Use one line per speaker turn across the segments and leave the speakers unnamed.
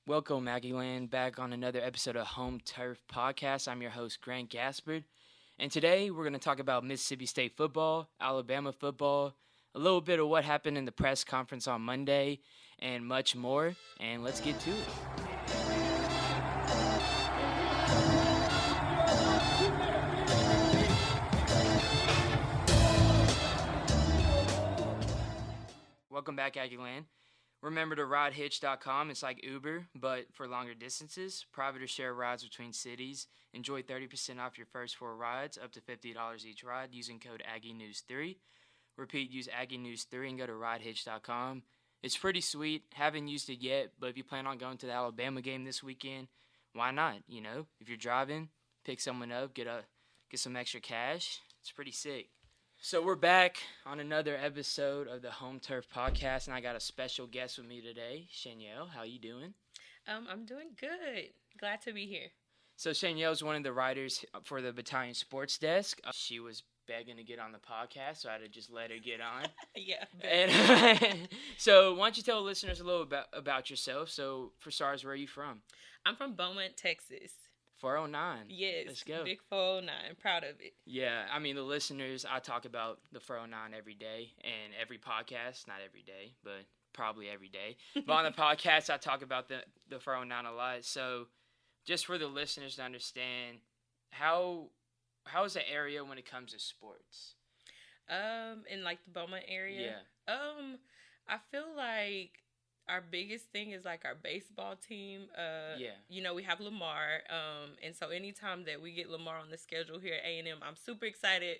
Welcome, Maggieland, back on another episode of Home Turf Podcast. I'm your host, Grant Gaspard, and today we're going to talk about Mississippi State football, Alabama football, a little bit of what happened in the press conference on Monday, and much more, and let's get to it. Welcome back, Aggieland. Remember to ridehitch.com. It's like Uber, but for longer distances. Private or share rides between cities. Enjoy 30% off your first 4 rides, up to $50 each ride, using code AggieNews3. Repeat, use AggieNews3 and go to ridehitch.com. It's pretty sweet. Haven't used it yet, but if you plan on going to the Alabama game this weekend, why not? You know, if you're driving, pick someone up, get some extra cash. It's pretty sick. So we're back on another episode of the Home Turf Podcast, and I got a special guest with me today, Shanielle. How you doing?
I'm doing good. Glad to be here.
So Shanielle's one of the writers for the Battalion Sports Desk. She was begging to get on the podcast, so I had to just let her get on.
Yeah.
And so why don't you tell the listeners a little about yourself? So for starters, where are you from?
I'm from Beaumont, Texas.
409.
Yes.
Let's go.
Big 409. Proud of it.
Yeah, I mean, the listeners, I talk about the 409 every day and every podcast. Not every day, but probably every day. But on the podcast, I talk about the 409 a lot. So just for the listeners to understand, how is the area when it comes to sports?
In like the Beaumont area?
Yeah.
I feel like our biggest thing is like our baseball team.
Yeah.
You know, we have Lamar. And so anytime that we get Lamar on the schedule here at A&M, I'm super excited.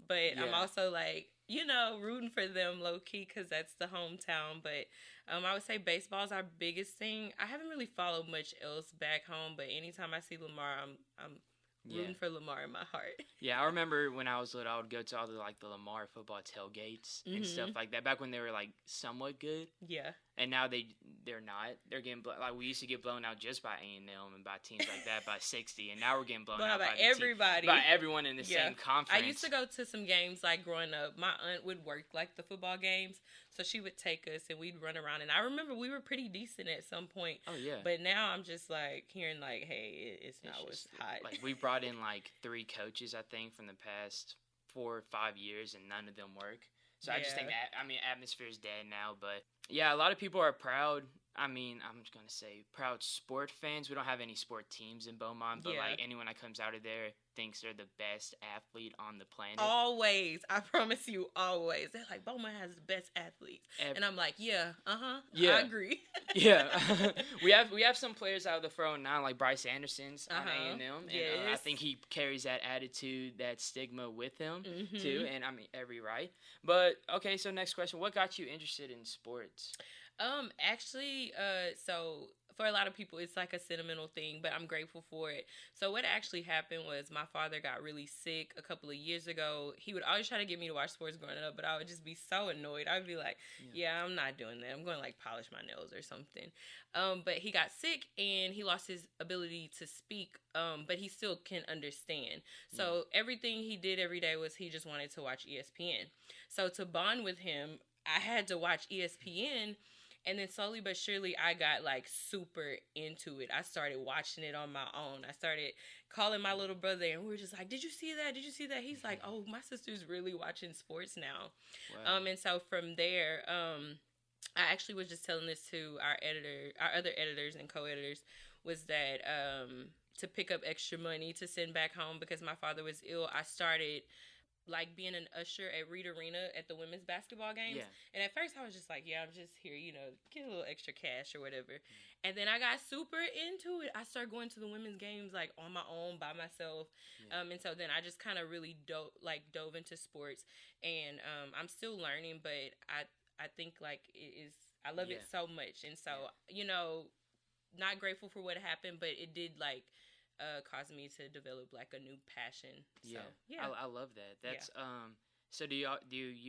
But
Yeah.
I'm also like, you know, rooting for them low key because that's the hometown. But I would say baseball is our biggest thing. I haven't really followed much else back home, but anytime I see Lamar, I'm rooting for Lamar in my heart.
Yeah, I remember when I was little, I would go to all the Lamar football tailgates and stuff like that. Back when they were like somewhat good.
Yeah.
And now they're not. They're getting like we used to get blown out just by A&M and by teams like that by 60, and now we're getting blown out by
everybody,
by everyone in the same conference.
I used to go to some games like growing up. My aunt would work like the football games, so she would take us and we'd run around. And I remember we were pretty decent at some point.
Oh yeah.
But now I'm just like hearing like, hey, it's not what's hot.
Like we brought in like 3 coaches I think from the past 4 or 5 years, and none of them work. So I just think that, atmosphere is dead now. But yeah, a lot of people are proud. I mean, I'm just going to say proud sport fans. We don't have any sport teams in Beaumont, but like anyone that comes out of there thinks they're the best athlete on the planet.
Always. I promise you, always. They're like, Beaumont has the best athletes. And I'm like, yeah, I agree.
Yeah. we have some players out of the 409, like Bryce Anderson's on A&M. And I think he carries that attitude, that stigma with him, too. And I mean, every right. But, okay, so next question. What got you interested in sports?
Actually, so for a lot of people, it's like a sentimental thing, but I'm grateful for it. So what actually happened was my father got really sick a couple of years ago. He would always try to get me to watch sports growing up, but I would just be so annoyed. I'd be like, yeah, I'm not doing that. I'm going to like polish my nails or something. But he got sick and he lost his ability to speak, but he still can understand. So everything he did every day was he just wanted to watch ESPN. So to bond with him, I had to watch ESPN. And then slowly but surely, I got, like, super into it. I started watching it on my own. I started calling my little brother, and we were just like, did you see that? Did you see that? He's like, oh, my sister's really watching sports now. Wow. And so from there, I actually was just telling this to our other editors and co-editors, was that to pick up extra money to send back home because my father was ill, I started like being an usher at Reed Arena at the women's basketball games. Yeah. And at first I was just like, yeah, I'm just here, you know, get a little extra cash or whatever. And then I got super into it. I started going to the women's games like on my own by myself. And so then I just kind of really dove into sports. And I'm still learning, but I think like I love it so much. And so, you know, not grateful for what happened, but it did like caused me to develop like a new passion. So,
I love that. That's So do you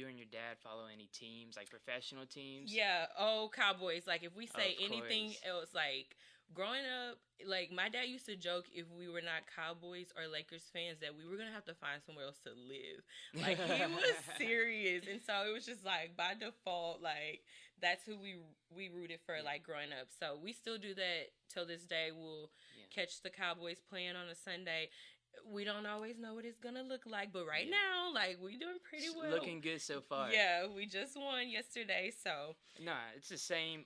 and your dad follow any teams, like professional teams?
Yeah. Oh, Cowboys. Like if we say anything else, like growing up, like, my dad used to joke if we were not Cowboys or Lakers fans that we were going to have to find somewhere else to live. Like, he was serious. And so it was just, like, by default, like, that's who we rooted for, like, growing up. So we still do that till this day. We'll catch the Cowboys playing on a Sunday. We don't always know what it's going to look like. But right now, like, we're doing pretty well.
Looking good so far.
Yeah, we just won yesterday, so.
Nah, it's the same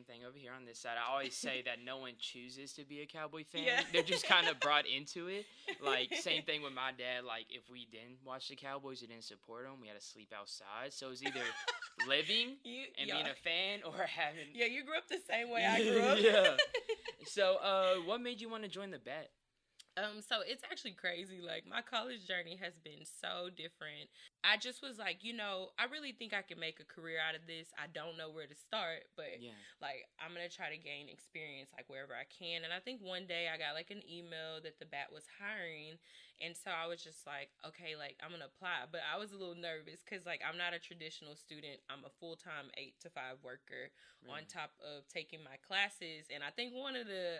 thing over here on this side. I always say that no one chooses to be a Cowboy fan. Yeah. They're just kind of brought into it. Like, same thing with my dad. Like, if we didn't watch the Cowboys or didn't support them, we had to sleep outside. So it was either living and being a fan or having...
Yeah, you grew up the same way I grew up.
Yeah. So, what made you want to join the Bet?
So it's actually crazy. Like, my college journey has been so different. I just was like, I really think I can make a career out of this. I don't know where to start, but like, I'm going to try to gain experience, like, wherever I can. And I think one day I got like an email that the BAT was hiring. And so I was just like, okay, like, I'm going to apply. But I was a little nervous because, like, I'm not a traditional student. I'm a full-time 8 to 5 worker on top of taking my classes. And I think one of the,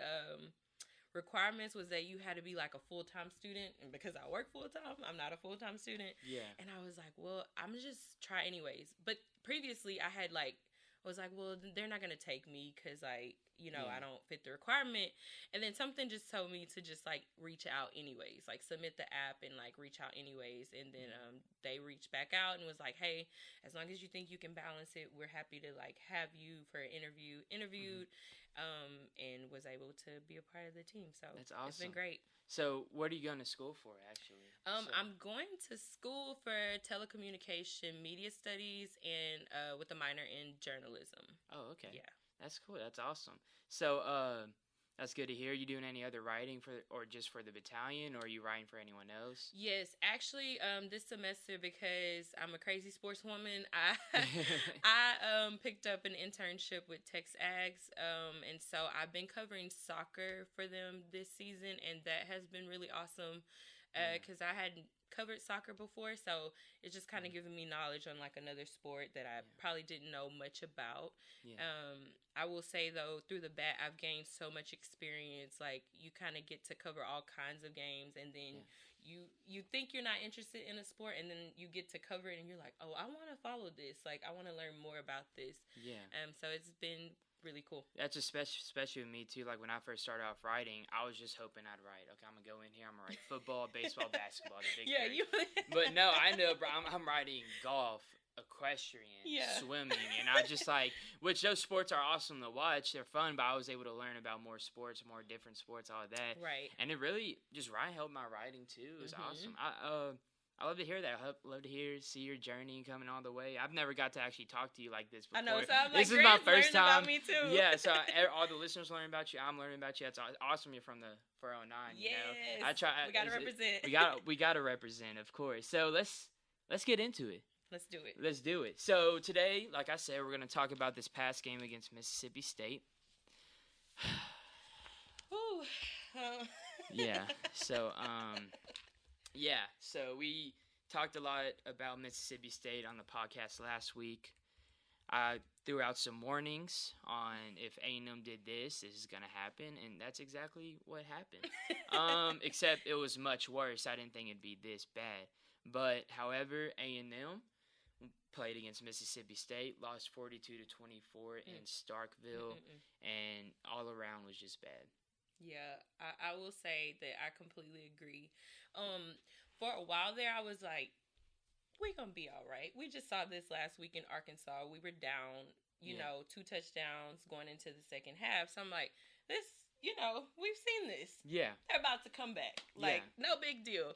requirements was that you had to be like a full-time student, and because I work full-time, I'm not a full-time student. And I was like, well, I'm just try anyways. But previously I had like was like, well, they're not gonna take me because, like, I don't fit the requirement. And then something just told me to just like reach out anyways, like submit the app and like reach out anyways. And then they reached back out and was like, hey, as long as you think you can balance it, we're happy to like have you for an interviewed and was able to be a part of the team. So that's awesome. It's been great.
So what are you going to school for, actually?
I'm going to school for telecommunication, media studies, and with a minor in journalism.
Oh, okay.
Yeah.
That's cool. That's awesome. So, that's good to hear. You doing any other writing or just for the battalion, or are you writing for anyone else?
Yes, actually, this semester, because I'm a crazy sportswoman, I picked up an internship with Tex Ags, and so I've been covering soccer for them this season, and that has been really awesome. Because I hadn't covered soccer before, so it's just kind of giving me knowledge on like another sport that I probably didn't know much about. I will say though, through the BAT, I've gained so much experience. Like, you kind of get to cover all kinds of games, and then you think you're not interested in a sport, and then you get to cover it, and you're like, oh, I want to follow this. Like, I want to learn more about this. So it's been really cool.
That's especially with me too. Like, when I first started off writing, I was just hoping I'd write, okay, I'm gonna go in here, I'm gonna write football, baseball, basketball, the big three. But no, I ended up I'm writing golf, equestrian, swimming, and I just like, which those sports are awesome to watch, they're fun, but I was able to learn about more sports, more different sports, all of that.
Right.
And it really just helped my writing too. It was awesome. I love to hear that. I love to see your journey coming all the way. I've never got to actually talk to you like this before.
I know, so I'm like,
this is my first time.
About me too.
Yeah, so all the listeners learn about you. I'm learning about you. It's awesome. You're from the 409.
Yes.
I try.
We gotta represent.
We gotta represent, of course. So let's get into it.
Let's do it.
Let's do it. So today, like I said, we're gonna talk about this past game against Mississippi State.
Ooh.
Yeah. So so we talked a lot about Mississippi State on the podcast last week. I threw out some warnings on if A&M did this is going to happen, and that's exactly what happened. Except it was much worse. I didn't think it'd be this bad. But, however, A&M played against Mississippi State, lost 42-24 in Starkville, and all around was just bad.
Yeah, I will say that I completely agree. For a while there, I was like, we're going to be all right. We just saw this last week in Arkansas. We were down, 2 touchdowns going into the second half. So I'm like, this, we've seen this.
Yeah.
They're about to come back. Like, no big deal.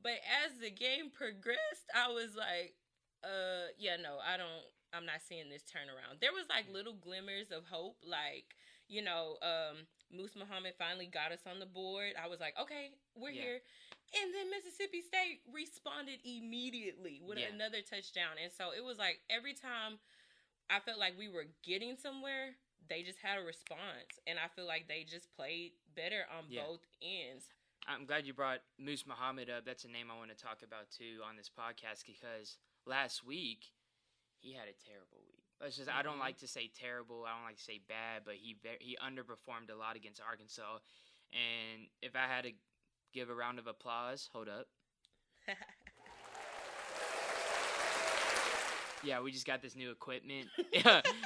But as the game progressed, I was like, I'm not seeing this turnaround. There was like little glimmers of hope. Like, Moose Muhammad finally got us on the board. I was like, okay, we're here. And then Mississippi State responded immediately with another touchdown. And so it was like every time I felt like we were getting somewhere, they just had a response. And I feel like they just played better on both ends.
I'm glad you brought Moose Muhammad up. That's a name I want to talk about too on this podcast, because last week he had a terrible week. It's just I don't like to say terrible. I don't like to say bad, but he underperformed a lot against Arkansas. And if I had to give a round of applause, hold up. Yeah, we just got this new equipment.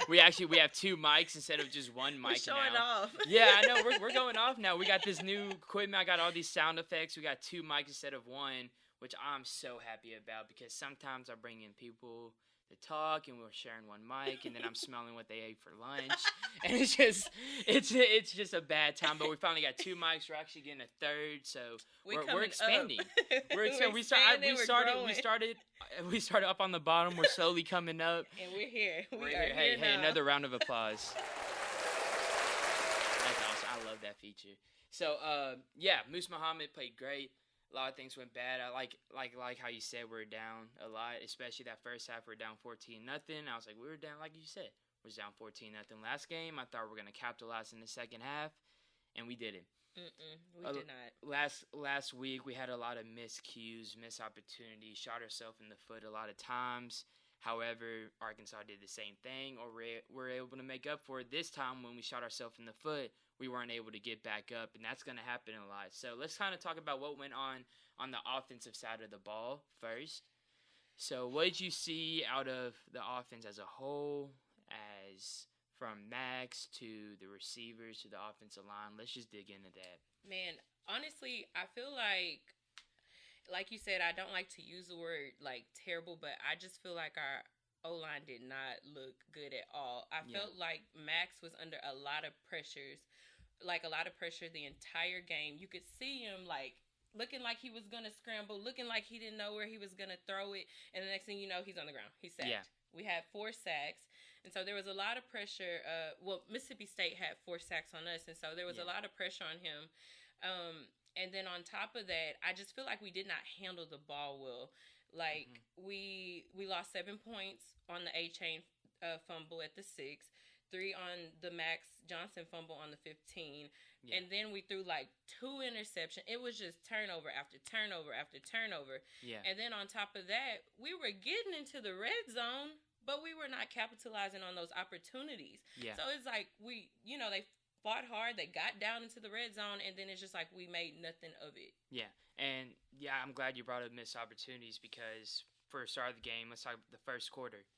we have 2 mics instead of just one mic
We're showing
now.
off.
Yeah, I know. We're going off now. We got this new equipment. I got all these sound effects. We got 2 mics instead of one, which I'm so happy about because sometimes I bring in people to talk and we're sharing one mic and then I'm smelling what they ate for lunch. And it's just a bad time. But we finally got 2 mics. We're actually getting a third, so we're expanding. We're expanding. We started up on the bottom. We're slowly coming up.
And we're here.
We're here. Hey, another round of applause. That's awesome. I love that feature. So, Moose Muhammad played great. A lot of things went bad. I like how you said we're down a lot, especially that first half. We're down 14-0. I was like, we were down, like you said, we was down 14-0 last game. I thought we were gonna capitalize in the second half, and we didn't.
We did not.
Last week we had a lot of missed cues, missed opportunities, shot ourselves in the foot a lot of times. However, Arkansas did the same thing, or we're able to make up for it this time when we shot ourselves in the foot. We weren't able to get back up, and that's going to happen a lot. So let's kind of talk about what went on the offensive side of the ball first. So what did you see out of the offense as a whole, as from Max to the receivers to the offensive line? Let's just dig into that.
Man, honestly, I feel like you said, I don't like to use the word like terrible, but I just feel like our O-line did not look good at all. I felt like Max was under a lot of pressures, the entire game. You could see him like looking like he was gonna scramble, looking like he didn't know where he was gonna throw it, and the next thing you know, he's on the ground. He's sacked. Yeah. We had 4 sacks, and so there was a lot of pressure. Mississippi State had 4 sacks on us, and so there was a lot of pressure on him. And then on top of that, I just feel like we did not handle the ball well. Like, we lost 7 points on the A-Chain fumble at the 6, 3 on the Max Johnson fumble on the 15, and then we threw like 2 interceptions. It was just turnover after turnover after turnover. Yeah. And then on top of that, we were getting into the red zone, but we were not capitalizing on those opportunities. Yeah. So it's like they fought hard, they got down into the red zone, and then it's just like we made nothing of it. Yeah,
and I'm glad you brought up missed opportunities because for the start of the game, let's talk about the first quarter.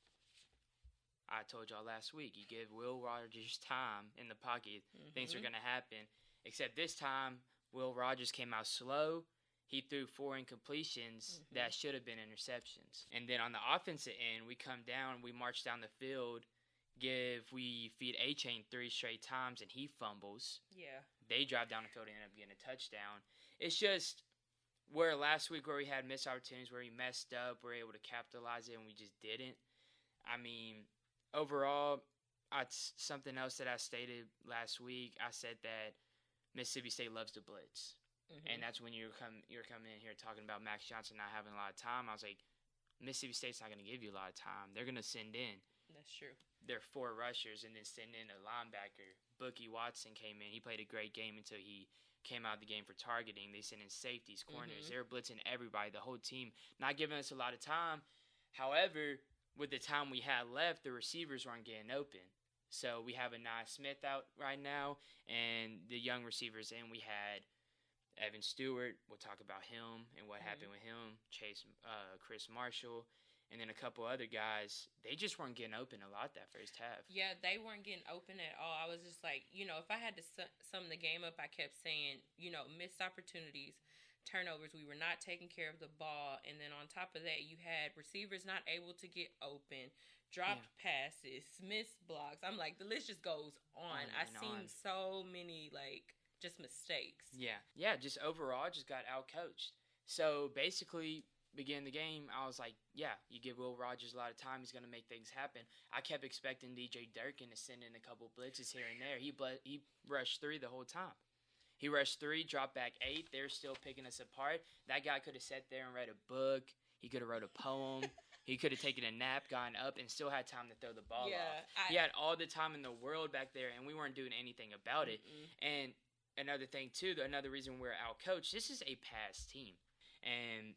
I told y'all last week, you give Will Rogers time in the pocket, things are going to happen. Except this time, Will Rogers came out slow. He threw 4 incompletions that should have been interceptions. And then on the offensive end, we come down, we march down the field, we feed A-Chain 3 straight times, and he fumbles. Yeah. They drive down the field and end up getting a touchdown. It's just where last week where we had missed opportunities, where we messed up, we were able to capitalize it, and we just didn't. I mean, overall, something else that I stated last week, I said that Mississippi State loves to blitz. And that's when you're coming in here talking about Max Johnson not having a lot of time. I was like, Mississippi State's not going to give you a lot of time. They're going to send in.
That's true.
Their 4 rushers and then send in a linebacker. Bookie Watson came in. He played a great game until he came out of the game for targeting. They sent in safeties, corners. They were blitzing everybody, the whole team, not giving us a lot of time. However, with the time we had left, the receivers weren't getting open. So we have a Nye Smith out right now, and the young receivers in, we had Evan Stewart. We'll talk about him and what happened with him. Chris Marshall. And then a couple other guys, they just weren't getting open a lot that first half.
Yeah, they weren't getting open at all. I was just like, if I had to sum the game up, I kept saying, missed opportunities, turnovers. We were not taking care of the ball. And then on top of that, you had receivers not able to get open, dropped passes, missed blocks. I'm like, the list just goes on. I've seen so many, just mistakes. Yeah,
just overall, just got out-coached. So basically, beginning the game, I was like, you give Will Rogers a lot of time, he's going to make things happen. I kept expecting DJ Durkin to send in a couple blitzes here and there. He rushed 3 the whole time. He rushed 3, dropped back 8. They're still picking us apart. That guy could have sat there and read a book. He could have wrote a poem. He could have taken a nap, gone up, and still had time to throw the ball off. He had all the time in the world back there, and we weren't doing anything about it. And another thing, too, another reason we're out-coached, this is a pass team. And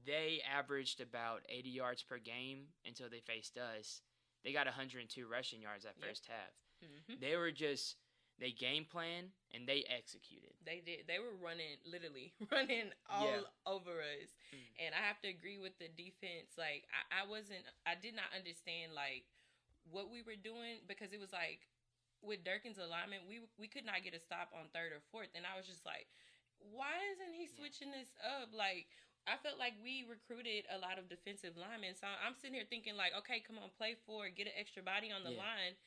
they averaged about 80 yards per game until they faced us. They got 102 rushing yards that first half.
Mm-hmm.
They game plan and they executed.
They did. They were literally running all over us. And I have to agree with the defense. Like, I did not understand, like, what we were doing, because it was like, with Durkin's alignment, we could not get a stop on 3rd or 4th. And I was just like, why isn't he switching this up? Like, I felt like we recruited a lot of defensive linemen. So I'm sitting here thinking, like, okay, come on, play forward, get an extra body on the line.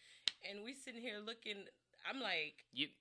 And we sitting here looking... I'm like...
we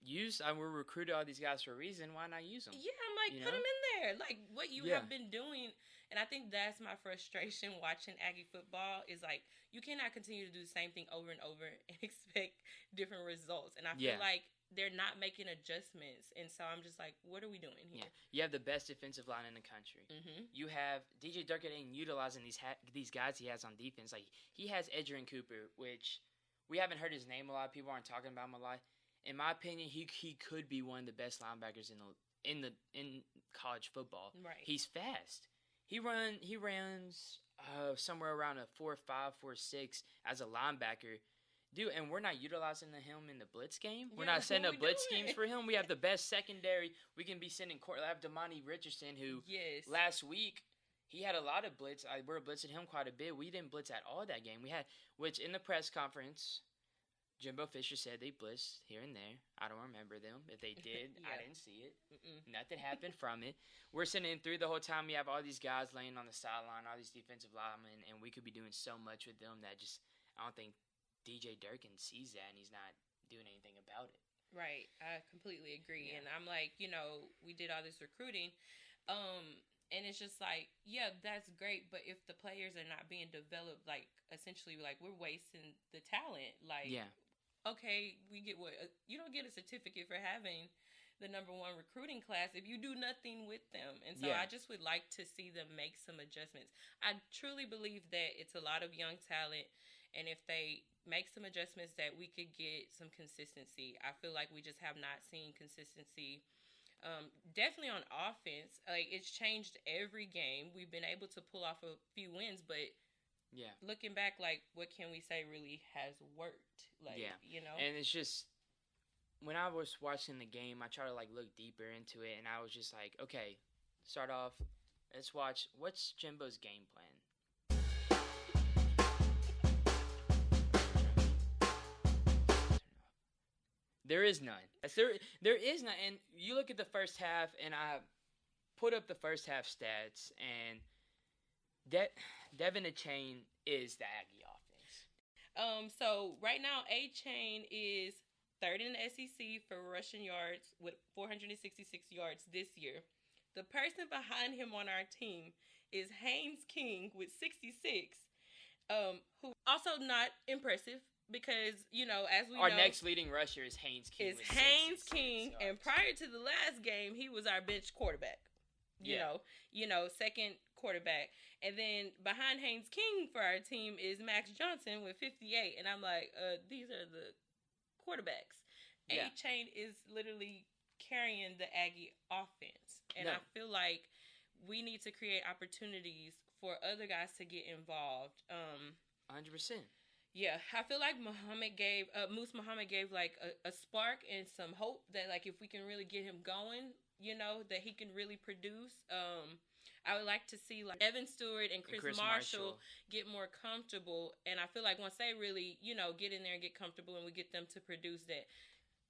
recruited all these guys for a reason. Why not use them?
Yeah, I'm like, put them in there. Like, what you have been doing. And I think that's my frustration watching Aggie football is, like, you cannot continue to do the same thing over and over and expect different results. And I feel like they're not making adjustments. And so I'm just like, what are we doing here?
Yeah. You have the best defensive line in the country.
Mm-hmm.
You have... DJ Durkin ain't utilizing these guys he has on defense. Like, he has Edgerrin Cooper, which... We haven't heard his name a lot. People aren't talking about him a lot. In my opinion, he could be one of the best linebackers in college football.
Right.
He's fast. He runs somewhere around a 4.5, 4.6 as a linebacker. Dude, and we're not utilizing him in the blitz game. We're not setting up blitz schemes for him. We have the best secondary. We can be sending I have Damani Richardson, who last week he had a lot of blitz. We were blitzing him quite a bit. We didn't blitz at all that game. Which in the press conference, Jimbo Fisher said they blitzed here and there. I don't remember them. If they did, I didn't see it. Nothing happened from it. We're sitting in through the whole time. We have all these guys laying on the sideline, all these defensive linemen, and we could be doing so much with them that I don't think DJ Durkin sees that, and he's not doing anything about it.
Right. I completely agree. Yeah. And I'm like, we did all this recruiting. And it's just like, yeah, that's great. But if the players are not being developed, like, essentially, like, we're wasting the talent. Like, okay, we get what? You don't get a certificate for having the number 1 recruiting class if you do nothing with them. And so I just would like to see them make some adjustments. I truly believe that it's a lot of young talent. And if they make some adjustments, that we could get some consistency. I feel like we just have not seen consistency. Definitely on offense, like, it's changed every game. We've been able to pull off a few wins, but looking back, like, what can we say really has worked? Like,
and it's just, when I was watching the game, I tried to, like, look deeper into it, and I was just like, okay, start off, let's watch, what's Jimbo's game plan? There is none. There is none. And you look at the first half, and I put up the first half stats, and Devin Achane is the Aggie offense.
So right now, Achane is 3rd in the SEC for rushing yards with 466 yards this year. The person behind him on our team is Haynes King with 66, who also not impressive. Because, as we know...
Our next leading rusher is Haynes King.
And prior to the last game, he was our bench quarterback. You know, second quarterback. And then behind Haynes King for our team is Max Johnson with 58. And I'm like, these are the quarterbacks. A-Chain is literally carrying the Aggie offense. And I feel like we need to create opportunities for other guys to get involved.
100%.
Yeah, I feel like Moose Muhammad gave, like, a spark and some hope that, like, if we can really get him going, that he can really produce. I would like to see, like, Evan Stewart and Chris Marshall get more comfortable. And I feel like once they really, get in there and get comfortable and we get them to produce that,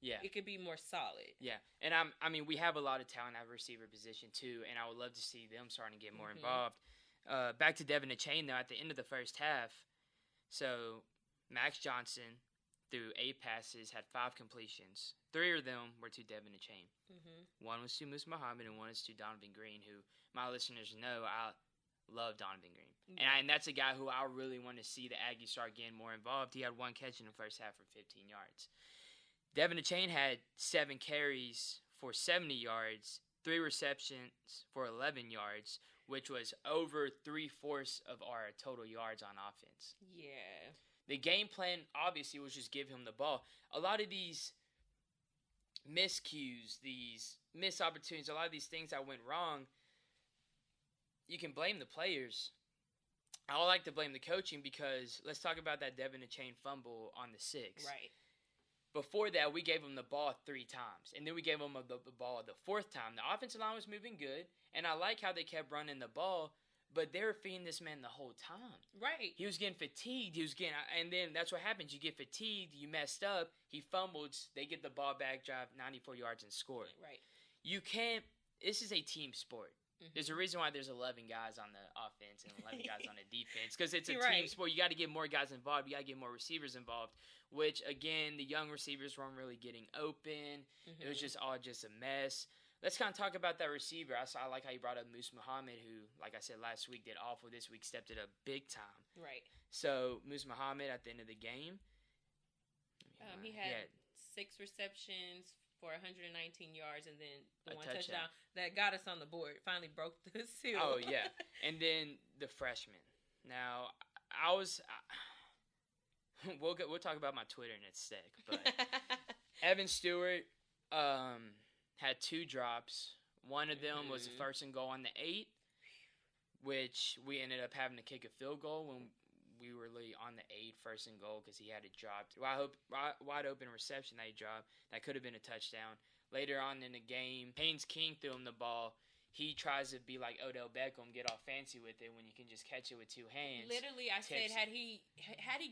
it could be more solid. Yeah,
and we have a lot of talent at receiver position, too, and I would love to see them starting to get more involved. Back to Devin Achane, though, at the end of the first half, so... Max Johnson, through 8 passes, had 5 completions. 3 of them were to Devin Achane. One was to Moose Muhammad, and one is to Donovan Green, who my listeners know I love Donovan Green. And that's a guy who I really want to see the Aggies start getting more involved. He had 1 catch in the first half for 15 yards. Devin Achane had 7 carries for 70 yards, 3 receptions for 11 yards, which was over 3/4 of our total yards on offense.
Yeah.
The game plan, obviously, was just give him the ball. A lot of these miscues, these missed opportunities, a lot of these things that went wrong, you can blame the players. I would like to blame the coaching because let's talk about that Devin Achane fumble on the 6.
Right.
Before that, we gave him the ball 3 times, and then we gave him the ball the 4th time. The offensive line was moving good, and I like how they kept running the ball, but they were feeding this man the whole time.
Right.
He was getting fatigued. And then that's what happens. You get fatigued. You messed up. He fumbled. They get the ball back, drive 94 yards, and score.
Right.
You can't. This is a team sport.
Mm-hmm.
There's a reason why there's 11 guys on the offense and 11 guys on the defense because it's a
Right.
team sport. You got to get more guys involved. You got to get more receivers involved, which, again, the young receivers weren't really getting open.
Mm-hmm.
It was just a mess. Let's kind of talk about that receiver. I like how you brought up Moose Muhammad, who, like I said, last week did awful. This week stepped it up big time.
Right.
So, Moose Muhammad at the end of the game.
He had 6 receptions for 119 yards, and then the one touchdown that got us on the board. Finally broke the seal.
Oh, yeah. And then the freshman. Now, we'll talk about my Twitter in a sec, but Evan Stewart had 2 drops. One of them was the 1st and goal on the 8, which we ended up having to kick a field goal when we were literally on the 8, 1st and goal, because he had it dropped. Wide open reception that he dropped. That could have been a touchdown. Later on in the game, Haynes King threw him the ball. He tries to be like Odell Beckham, get all fancy with it when you can just catch it with 2 hands.
Literally, I said, had he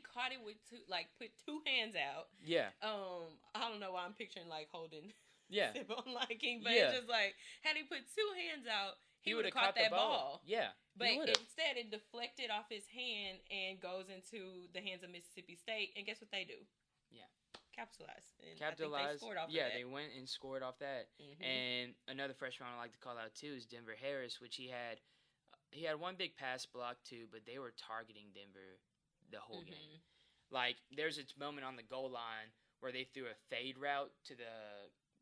caught it with 2, like put 2 hands out.
Yeah.
I don't know why I'm picturing like Holden.
Yeah.
On liking, but it's just like had he put 2 hands out, he would have caught that ball.
Yeah.
But instead, it deflected off his hand and goes into the hands of Mississippi State. And guess what they do? Yeah. Capitalize. And I think they scored off of that.
They went and scored off that. Mm-hmm. And another freshman I like to call out, too, is Denver Harris, which he had one big pass block, too, but they were targeting Denver the whole game. Like, there's a moment on the goal line where they threw a fade route to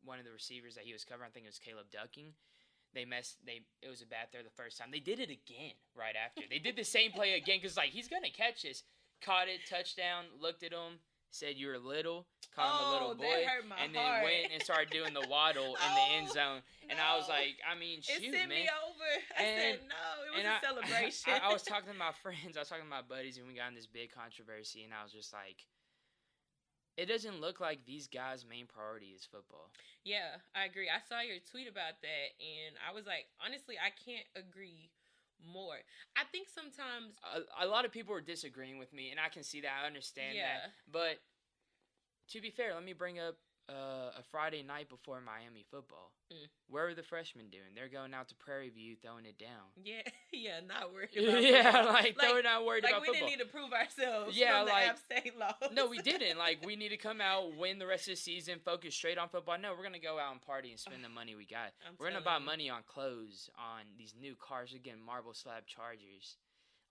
one of the receivers that he was covering. I think it was Caleb Ducking. It was a bad throw the first time. They did it again right after. They did the same play again because, like, he's going to catch this. Caught it, touchdown, looked at him, said, "You're little," called him a little boy,
that hurt my
and
heart.
then went and started doing the waddle in the end zone. And I was like, I mean, shoot,
it sent me over. I said, no, it was a celebration.
I was talking to my friends. I was talking to my buddies, and we got in this big controversy, and I was just like, it doesn't look like these guys' main priority is football. Yeah,
I agree. I saw your tweet about that, and I was like, honestly, I can't agree more. I think sometimes
a lot of people are disagreeing with me, and I can see that. I understand that. But to be fair, let me bring up a Friday night before Miami football. Where are the freshmen doing? They're going out to Prairie View, throwing it down.
Yeah, not worried about
football. They're not worried about football.
Like, we didn't need to prove ourselves from the App State loss.
No, we didn't. Like, we need to come out, win the rest of the season, focus straight on football. No, we're going to go out and party and spend the money we got. We're going to buy money on clothes, on these new cars. We're getting marble slab Chargers.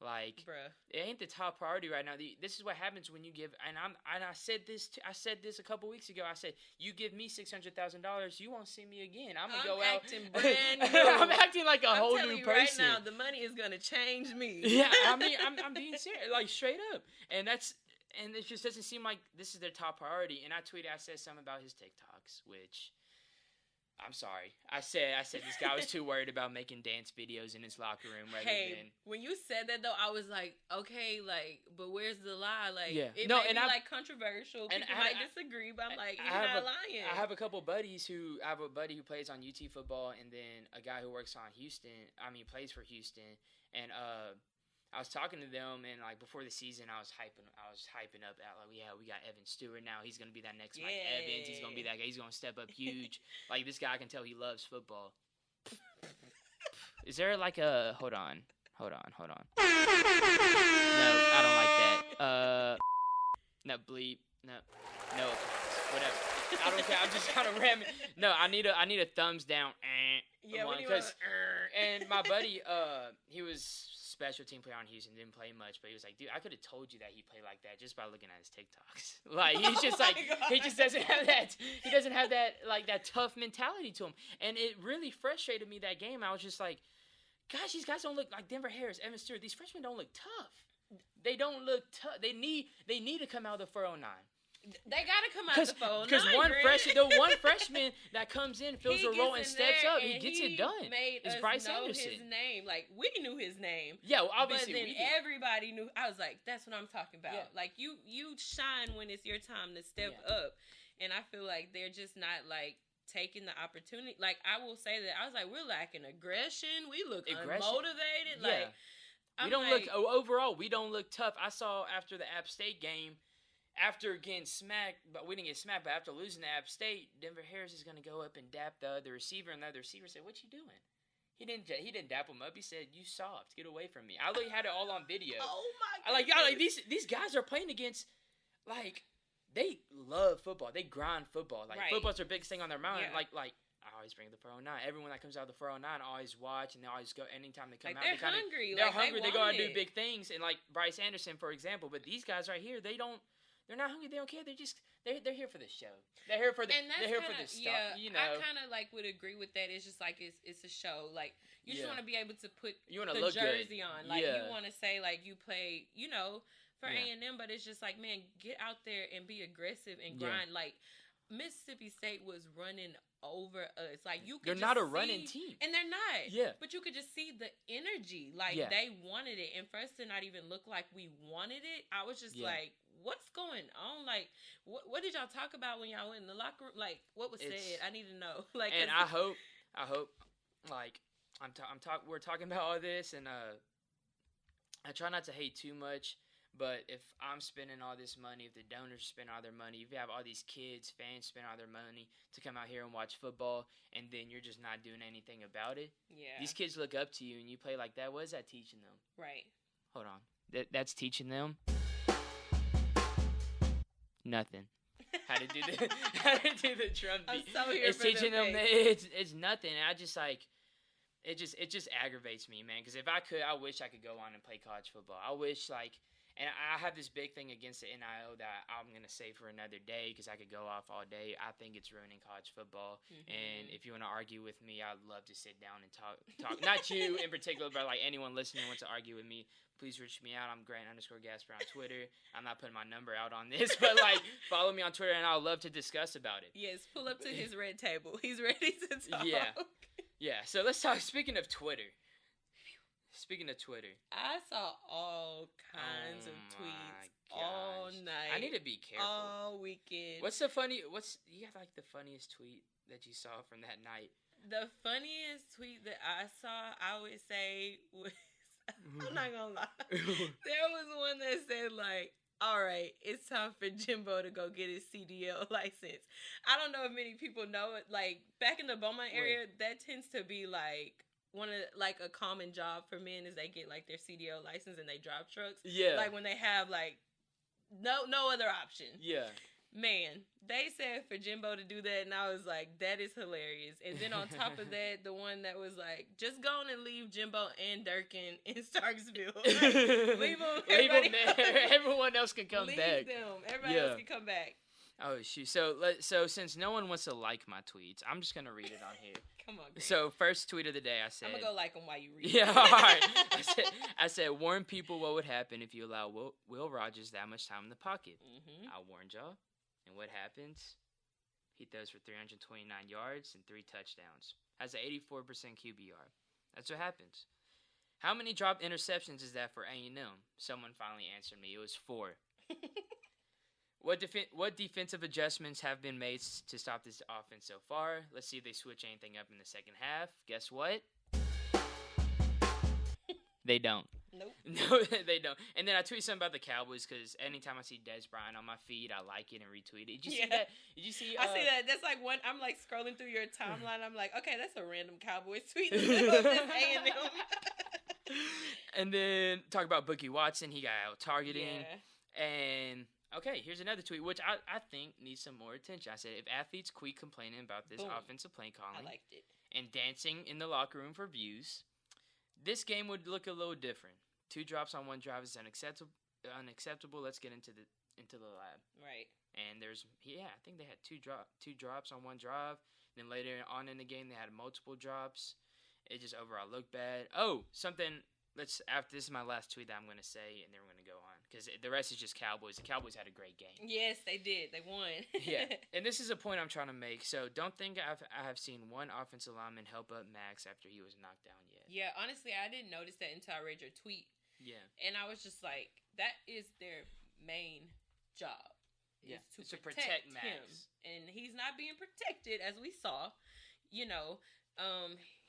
Like, bruh, it ain't the top priority right now. This is what happens when you give. And I said this. I said this a couple weeks ago. I said, you give me $600,000, you won't see me again. I'm gonna go out.
Acting brand new.
I'm acting like a whole new person
right now. The money is gonna change me.
Yeah, I mean, I'm being serious, like straight up. And it just doesn't seem like this is their top priority. And I said something about his TikToks, which. I'm sorry. I said this guy was too worried about making dance videos in his locker room rather than.
When you said that though, I was like, okay, like, but where's the lie? Like, it might be controversial. People might disagree, but I'm like, you're not lying.
I have a couple buddies I have a buddy who plays on UT football, and then a guy who works on plays for Houston, and I was talking to them, and like before the season, I was hyping up that like, yeah, we got Evan Stewart now. He's gonna be that next Mike Evans. He's gonna be that guy. He's gonna step up huge. Like this guy, I can tell he loves football. Is there like a hold on? No, I don't like that. No bleep. No, whatever. I don't care. I'm just kind of ramming. No, I need a thumbs down. And my buddy, he was special team player on Houston, didn't play much, but he was like, dude, I could have told you that he played like that just by looking at his TikToks. Like he's just he just doesn't have that. He doesn't have that like that tough mentality to him, and it really frustrated me that game. I was just like, gosh, these guys don't look like Denver Harris, Evan Stewart. These freshmen don't look tough. They don't look tough. They need to come out of the 409.
They gotta come out the fold.
Because the one freshman that comes in fills a role and steps up, he gets it done. It's Bryce Anderson.
His name, like we knew his name.
Yeah, well, obviously.
But then everybody knew. I was like, that's what I'm talking about. Yeah. Like you shine when it's your time to step up, and I feel like they're just not like taking the opportunity. Like I will say that I was like, we're lacking aggression. We look unmotivated.
Yeah. Like overall. We don't look tough. I saw after the App State game. After getting smacked, but we didn't get smacked, but after losing to App State, Denver Harris is going to go up and dap the other receiver, and the other receiver said, "What you doing?" He didn't dap him up. He said, "You soft. Get away from me." I literally had it all on video.
Oh my god!
Like these guys are playing against, like, they love football. They grind football. Like football's their biggest thing on their mind. Yeah. Like I always bring the 409. Everyone that comes out of the 409 always watch, and they always go anytime they come out.
They're hungry.
They're hungry. They go out and do big things, and like Bryce Anderson, for example. But these guys right here, they don't. They're not hungry. They don't care. They're here for the show. They're here for the stuff.
Yeah,
you know.
I kind of like would agree with that. It's just like it's a show. Like you just want to be able to put the jersey on. Like you want to say like you play, for A&M. But it's just like, man, get out there and be aggressive and grind. Like Mississippi State was running over us. Like you could.
They're not a running team,
and they're not.
Yeah.
But you could just see the energy. Like they wanted it, and for us to not even look like we wanted it, I was just like, what's going on? Like, what did y'all talk about when y'all went in the locker room? Like, what was said? I need to know. Like,
and I hope, like, we're talking about all this, and I try not to hate too much. But if I'm spending all this money, if the donors spend all their money, if you have all these kids, fans spend all their money to come out here and watch football, and then you're just not doing anything about it, these kids look up to you, and you play like that. What is that teaching them?
Right.
Hold on. That's teaching them nothing. How to do the drum beat.
I'm so here
it's
for
teaching them that it's nothing. I just like it just aggravates me, man. Because if I could, I wish I could go on and play college football. I wish and I have this big thing against the NIL that I'm gonna say for another day because I could go off all day. I think it's ruining college football. Mm-hmm. And if you want to argue with me, I'd love to sit down and talk. Not you in particular, but like anyone listening wants to argue with me. Please reach me out. I'm Grant_Gaspard on Twitter. I'm not putting my number out on this, but like follow me on Twitter, and I'd love to discuss about it.
Yes, pull up to his red table. He's ready to talk.
Yeah. So let's talk. Speaking of Twitter,
I saw all kinds of tweets all night.
I need to be careful.
All weekend.
You got like the funniest tweet that you saw from that night?
The funniest tweet that I saw, I would say was. I'm not gonna lie. There was one that said like, all right, it's time for Jimbo to go get his CDL license. I don't know if many people know it. Like back in the Beaumont area, that tends to be like one of like a common job for men is they get like their CDL license and they drive trucks. Yeah. Like when they have like no other option. Yeah. Man, they said for Jimbo to do that, and I was like, that is hilarious. And then on top of that, the one that was like, just go on and leave Jimbo and Durkin in Starksville. Leave them.
Everyone else can come back.
Leave them. Everybody else can come back.
Oh, shoot. So since no one wants to like my tweets, I'm just going to read it on here.
Come on, Grant.
So first tweet of the day, I said.
I'm going to go like them while you read it.
Yeah, all right. I said, warn people what would happen if you allow Will Rogers that much time in the pocket. Mm-hmm. I warned y'all. And what happens? He throws for 329 yards and 3 touchdowns. Has an 84% QBR. That's what happens. How many dropped interceptions is that for A&M? Someone finally answered me. It was 4. What defensive adjustments have been made to stop this offense so far? Let's see if they switch anything up in the second half. Guess what? They don't.
Nope.
No, they don't. And then I tweet something about the Cowboys because anytime I see Des Bryant on my feed, I like it and retweet it. Did you see that? Did you see?
I see that. That's like when I'm like scrolling through your timeline. I'm like, okay, that's a random Cowboys tweet. A&M.
And then talk about Bookie Watson. He got out targeting. Yeah. And okay, here's another tweet, which I think needs some more attention. I said, if athletes quit complaining about this offensive play calling,
I liked it,
and dancing in the locker room for views, this game would look a little different. 2 drops on 1 drive is unacceptable. Let's get into the lab.
Right.
And I think they had 2 drops on 1 drive. And then later on in the game, they had multiple drops. It just overall looked bad. Oh, something. After this is my last tweet that I'm going to say, and then we're going to go on because the rest is just Cowboys. The Cowboys had a great game.
Yes, they did. They won.
Yeah, and this is a point I'm trying to make. So don't think I have seen one offensive lineman help up Max after he was knocked down yet.
Yeah, honestly, I didn't notice that until I read your tweet.
Yeah.
And I was just like, that is their main job.
Yeah.
Is to protect
Max.
him. And he's not being protected, as we saw. You know,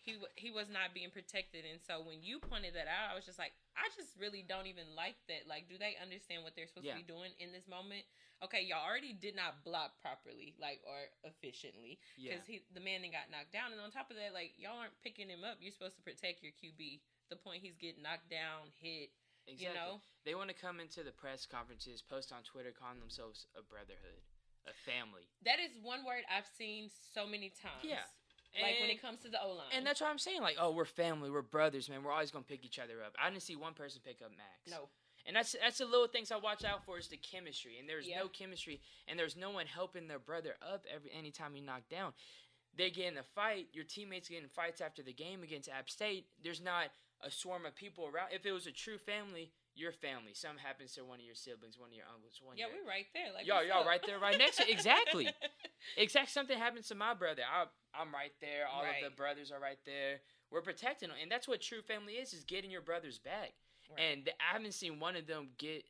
he was not being protected. And so when you pointed that out, I was just like, I just really don't even like that. Like, do they understand what they're supposed to be doing in this moment? Okay, y'all already did not block properly, like, or efficiently. Because the man that got knocked down. And on top of that, like, y'all aren't picking him up. You're supposed to protect your QB. The point he's getting knocked down, hit.
Exactly.
You know?
They want to come into the press conferences, post on Twitter, calling themselves a brotherhood, a family.
That is one word I've seen so many times. Yeah. Like, when it comes to the O-line.
And that's what I'm saying. Like, oh, we're family. We're brothers, man. We're always going to pick each other up. I didn't see one person pick up Max.
No.
And that's the little things I watch out for is the chemistry. And there's no chemistry. And there's no one helping their brother up anytime he knocked down. They get in a fight. Your teammates get in fights after the game against App State. There's not a swarm of people around. If it was a true family, your family. Something happens to one of your siblings, one of your uncles, one of your...
we're right there. Like,
y'all right there, right next to it. Exactly. Something happens to my brother. I'm right there. All of the brothers are right there. We're protecting them. And that's what true family is getting your brother's back. Right. And I haven't seen one of them get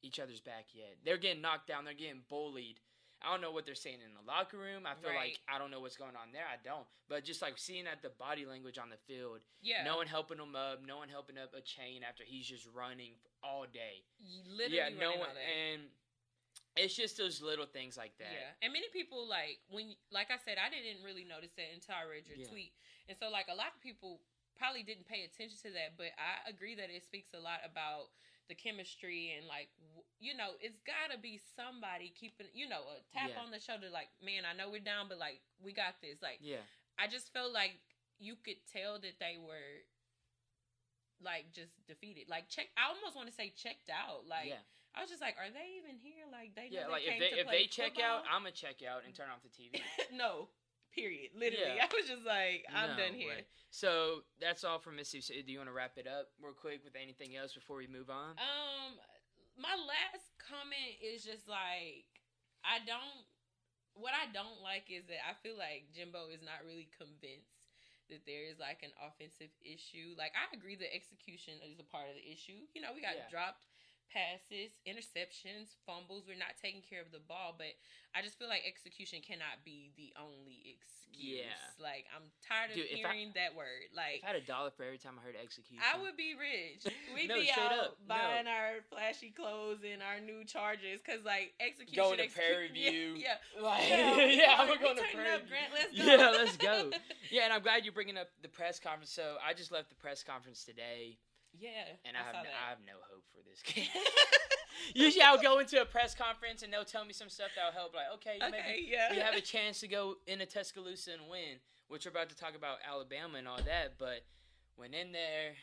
each other's back yet. They're getting knocked down. They're getting bullied. I don't know what they're saying in the locker room. I feel like I don't know what's going on there. I don't. But just like seeing at the body language on the field, no one helping him up, no one helping up a chain after he's just running all day.
Literally
no one. And it's just those little things like that.
Yeah, and many people like I said, I didn't really notice that until I read your tweet, and so like a lot of people probably didn't pay attention to that, but I agree that it speaks a lot about the chemistry and like, you know, it's gotta be somebody keeping, you know, a tap on the shoulder like, man, I know we're down, but like, we got this. Like, I just felt like you could tell that they were like just defeated. Like, I almost want to say checked out. Like, I was just like, are they even here? Like, they know
like
if
they check out, I'm gonna check out and turn off the TV.
No. Period. Literally. I was just like, I'm done here.
Right. So that's all from Mississippi. Do you want to wrap it up real quick with anything else before we move on?
My last comment is just like, what I don't like is that I feel like Jimbo is not really convinced that there is like an offensive issue. Like, I agree that execution is a part of the issue. You know, we got dropped passes, interceptions, fumbles. We're not taking care of the ball, but I just feel like execution cannot be the only excuse. Yeah. Like, I'm tired of hearing that word. Like,
if I had $1 for every time I heard execution,
I would be rich. We'd be out buying our flashy clothes and our new Chargers because, like, execution.
Going to Prairie View.
Yeah.
Like, I'm going to Prairie View.
Grant, let's go.
Yeah, let's go. Yeah, and I'm glad you're bringing up the press conference. So I just left the press conference today.
Yeah,
and I have no hope for this game. Usually I'll go into a press conference and they'll tell me some stuff that'll help. Like, maybe we have a chance to go into Tuscaloosa and win, which we're about to talk about Alabama and all that. But when in there,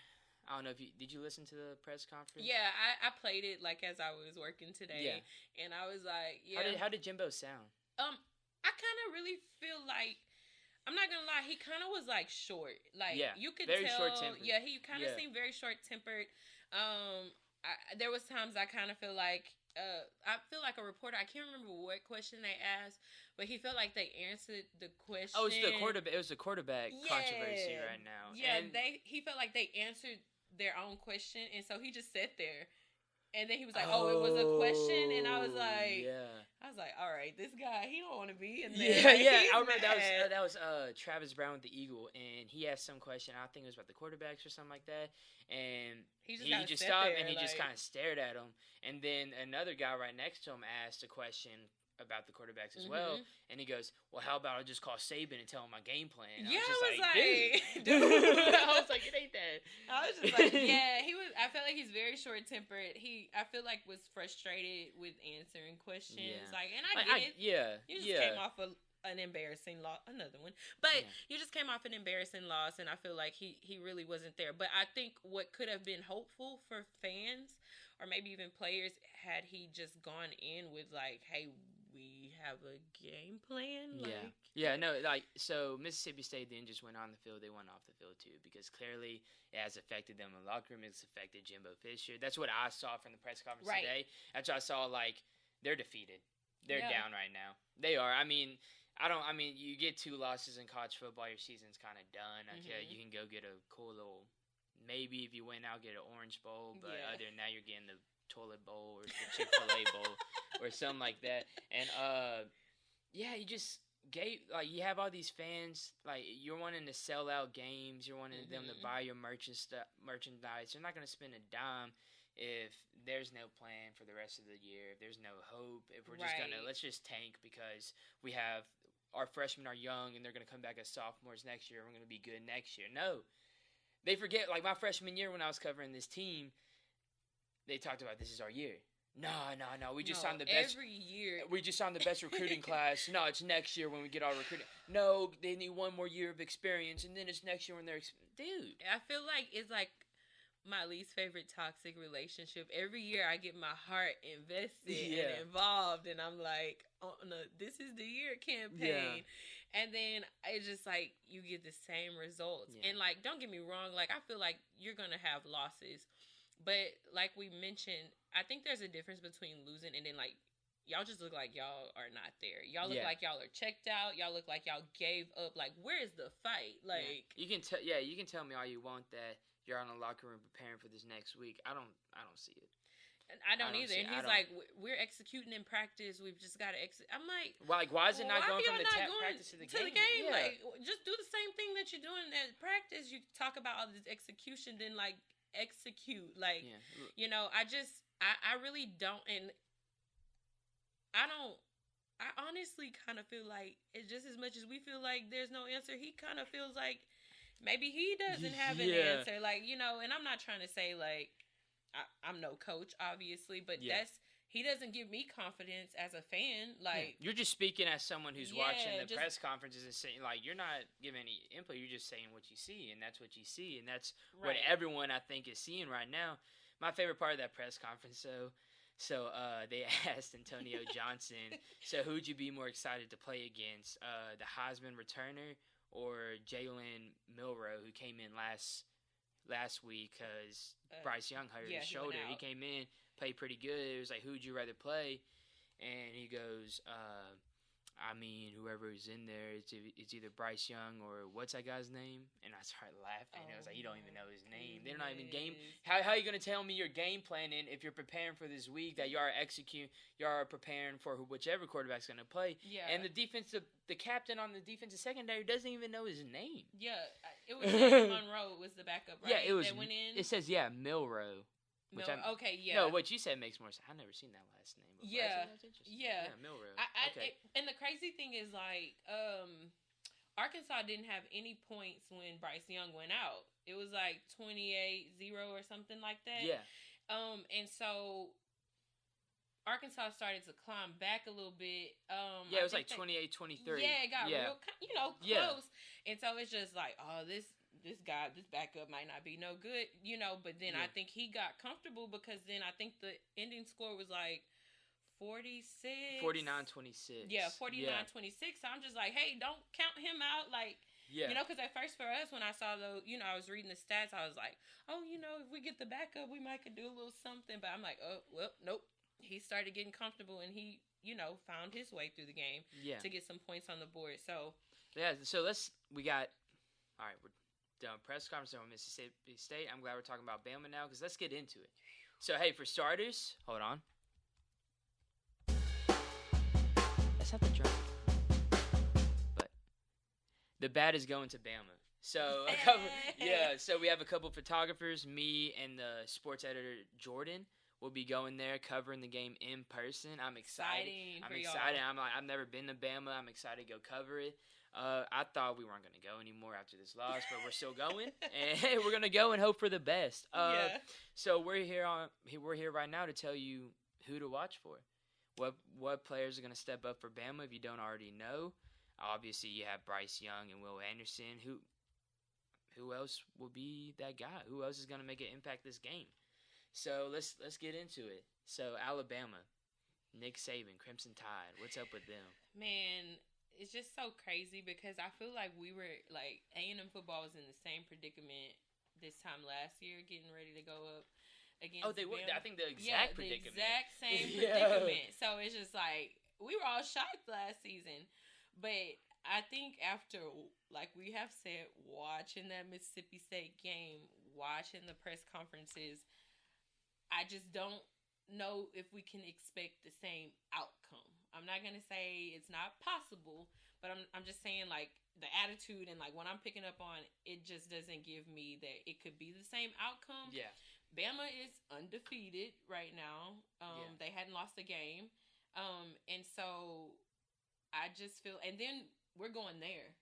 I don't know if did you listen to the press conference?
Yeah, I played it like as I was working today, and I was like,
How did Jimbo sound?
I kind of really feel like. I'm not gonna lie, he kind of was like short. Like, you could
very
tell.
Short-tempered.
Yeah, he kind of seemed very short tempered. There was times I kind of feel like a reporter. I can't remember what question they asked, but he felt like they answered the question.
Oh, it was the quarterback controversy right now.
Yeah, he felt like they answered their own question, and so he just sat there. And then he was like, "Oh, it was a question," and I was like, all right, this guy, he don't want to be in there.
Yeah. I remember that was Travis Brown with the Eagle, and he asked some question. I think it was about the quarterbacks or something like that, and he just stopped and he just kind of stared at him. And then another guy right next to him asked a question about the quarterbacks as well, and he goes, "Well, how about I just call Saban and tell him my game plan?" And
I
was
like,
dude. I was like, it ain't that.
I was just like, he was. I felt like he's very short tempered. I feel like was frustrated with answering questions. Like, and I get it. You just came off an embarrassing loss, another one, but you just came off an embarrassing loss, and I feel like he really wasn't there. But I think what could have been hopeful for fans or maybe even players had he just gone in with like, hey, we have a game plan.
So Mississippi State then just went on the field. They went off the field too because clearly it has affected them in the locker room. It's affected Jimbo Fisher. That's what I saw from the press conference today. That's what I saw. Like, they're defeated. They're down right now. They are. I mean, you get 2 losses in college football, your season's kind of done. Okay, you can go get a cool little. Maybe if you win out, get an Orange Bowl. But other than that, you're getting the toilet bowl or the Chick-fil-A bowl or something like that. And you just you have all these fans, like, you're wanting to sell out games, you're wanting them to buy your merchandise. You're not going to spend a dime if there's no plan for the rest of the year, if there's no hope, if we're just going to let's just tank because we have our freshmen are young and they're going to come back as sophomores next year, we're going to be good next year. No, they forget, like my freshman year when I was covering this team, they talked about this is our year. No. We just signed the best.
Every year.
We just signed the best recruiting class. No, it's next year when we get our recruiting. No, they need 1 more year of experience, and then it's next year when they're dude.
I feel like it's like my least favorite toxic relationship. Every year I get my heart invested and involved, and I'm like, this is the year campaign. And then it's just like you get the same results. And like, don't get me wrong, like I feel like you're gonna have losses. But like we mentioned, I think there's a difference between losing and then like y'all just look like y'all are not there. Y'all look like y'all are checked out. Y'all look like y'all gave up. Like, where is the fight? Like
you can tell me all you want that you're on a locker room preparing for this next week. I don't see it.
And I don't either. And he's like, we're executing in practice. We've just got to execute. I'm like,
why is it not going from the practice to the game?
Yeah. Like, just do the same thing that you're doing at practice. You talk about all this execution, then like execute. Like, you know, I really don't. And I honestly kind of feel like it's just as much as we feel like there's no answer, he kind of feels like maybe he doesn't have an answer. Like, you know, and I'm not trying to say like, I'm no coach, obviously, but he doesn't give me confidence as a fan. Like
you're just speaking as someone who's watching the press conferences and saying, like, you're not giving any input. You're just saying what you see, and that's what you see, and that's what everyone I think is seeing right now. My favorite part of that press conference, so they asked Antonio Johnson, so who'd you be more excited to play against, the Heisman returner or Jalen Milroe, who came in last week because Bryce Young hurt his shoulder. He came in, played pretty good. It was like, who'd you rather play? And he goes, I mean, whoever is in there, it's either Bryce Young or what's that guy's name? And I started laughing. I was like, you don't even know his name. They're not even game. How are you going to tell me your game planning if you're preparing for this week that you are preparing for whichever quarterback's going to play? Yeah. And the captain on the defensive secondary doesn't even know his name.
Yeah, it was Monroe was the backup, right?
Yeah, it was.
That went in?
It says Milroe. No, what you said makes more sense. I've never seen that last name before. That's interesting. Yeah, Milroe.
And the crazy thing is, like, Arkansas didn't have any points when Bryce Young went out. It was like 28-0 or something like that. Yeah. And so Arkansas started to climb back a little bit.
It was like 28-23.
Yeah, it got real, close. Yeah. And so it's just like, this backup might not be no good, but then I think he got comfortable because then I think the ending score was like 49-26. Yeah, 49-26. So I'm just like, hey, don't count him out. Like, because at first for us, when I saw I was reading the stats, I was like, if we get the backup, we might could do a little something. But I'm like, oh, well, nope. He started getting comfortable and he, found his way through the game to get some points on the board. So,
we got, all right, we're done press conference on Mississippi State. I'm glad we're talking about Bama now because let's get into it. So, hey, for starters, hold on. That's not the drum. But the bat is going to Bama. So, so we have a couple photographers, me and the sports editor, Jordan. We'll be going there covering the game in person. I'm excited. I've never been to Bama. I'm excited to go cover it. I thought we weren't going to go anymore after this loss, but we're still going, and we're going to go and hope for the best. So we're here right now to tell you who to watch for. What players are going to step up for Bama if you don't already know. Obviously, you have Bryce Young and Will Anderson. Who else will be that guy? Who else is going to make an impact this game? So let's get into it. So Alabama, Nick Saban, Crimson Tide. What's up with them?
Man, it's just so crazy because I feel like we were like A&M football was in the same predicament this time last year, getting ready to go up against.
Oh, they were. I think the exact predicament.
The exact same predicament. So it's just like we were all shocked last season, but I think after, like we have said, watching that Mississippi State game, watching the press conferences, I just don't know if we can expect the same outcome. I'm not gonna say it's not possible, but I'm just saying like the attitude and like what I'm picking up on, it just doesn't give me that it could be the same outcome.
Yeah.
Bama is undefeated right now. They hadn't lost a game. And so I just feel, and then we're going there.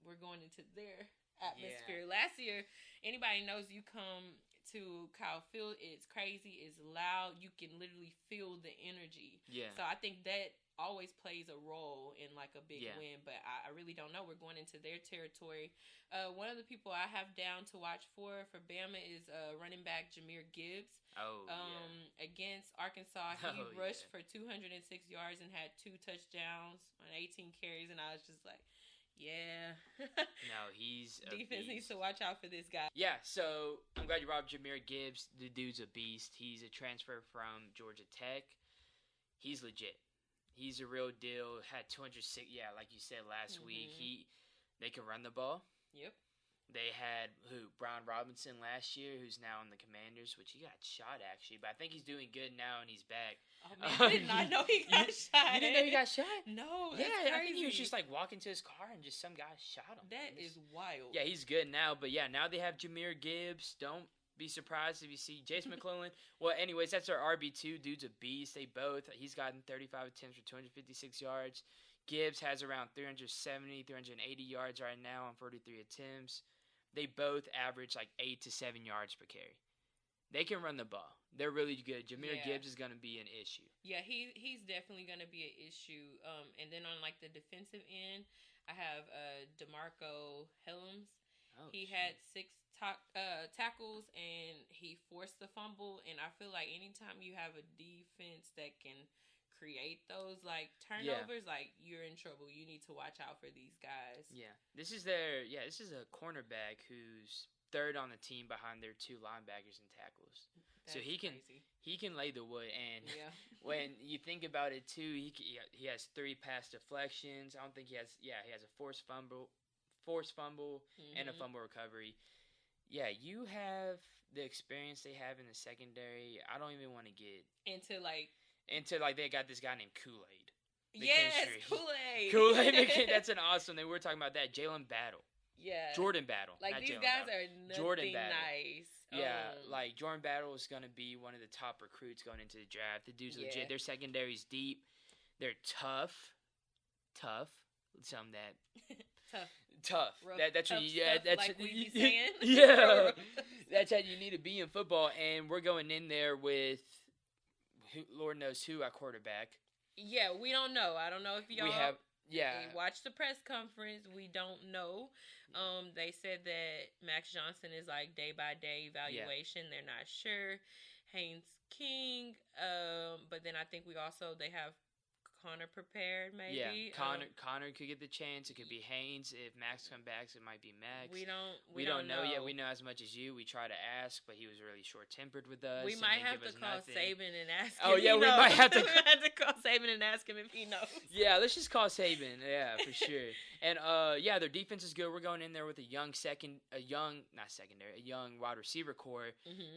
We're going into their atmosphere. Yeah. Last year, anybody knows you come to Kyle Field, it's crazy, it's loud. You can literally feel the energy.
Yeah.
So I think that always plays a role in like a big win, but I really don't know. We're going into their territory. One of the people I have down to watch for Bama is running back Jamir Gibbs. Against Arkansas, he rushed for 206 yards and had 2 touchdowns on 18 carries, and I was just like, yeah.
No, he's a
defense
beast.
Needs to watch out for this guy.
Yeah, so I'm glad you brought up Jamir Gibbs. The dude's a beast. He's a transfer from Georgia Tech. He's legit. He's a real deal. Had 206. Yeah, like you said last week. They can run the ball.
Yep.
They had Brown Robinson last year, who's now in the Commanders, which he got shot actually, but I think he's doing good now and he's back.
Oh man, I did not know he got shot.
You didn't know he got shot?
No.
Yeah,
crazy.
I think he was just like walking to his car and just some guy shot him.
That is wild.
Yeah, he's good now, but yeah, now they have Jamir Gibbs. Don't be surprised if you see Jason McClellan. Well, anyways, that's our RB2. Dude's a beast. They both. He's gotten 35 attempts for 256 yards. Gibbs has around 370, 380 yards right now on 43 attempts. They both average like 8 to 7 yards per carry. They can run the ball. They're really good. Jamir Gibbs is going to be an issue.
Yeah, he's definitely going to be an issue. And then on like the defensive end, I have DeMarco Helms.
Oh,
he had 6 tackles and he forced the fumble. And I feel like anytime you have a defense that can create those like turnovers, like you're in trouble. You need to watch out for these guys.
Yeah. This is a cornerback who's third on the team behind their 2 linebackers and tackles.
That's
so he can lay the wood, and when you think about it too, he has 3 pass deflections. I don't think he has a forced fumble and a fumble recovery. Yeah, you have the experience they have in the secondary. I don't even want to get into they got this guy named Kool-Aid.
Yes, Kool-Aid.
Kool-Aid. That's an awesome. They were talking about that. Jalen Battle.
Yeah.
Jordan Battle.
Like these guys are nothing nice.
Yeah, like Jordan Battle is going to be one of the top recruits going into the draft. The dude's legit. Their secondary's deep. They're tough. Some that. Tough. That's what you. Yeah, that's
like we be saying.
Yeah. That's how you need to be in football, and we're going in there with. Lord knows who at quarterback.
Yeah, we don't know. I don't know if y'all watch the press conference. We don't know. They said that Max Johnson is like day by day evaluation. They're not sure. Haynes King. But then I think they have Connor prepared, maybe.
Yeah, Connor could get the chance. It could be Haynes. If Max comes back, it might be Max.
We
don't know yet. We know as much as you. We try to ask, but he was really short-tempered with us.
We might have to call Saban and ask him.
Oh, yeah, we might have to.
We have to call Saban and ask him if he knows.
Yeah, let's just call Saban. Yeah, for sure. And, their defense is good. We're going in there with a young wide receiver core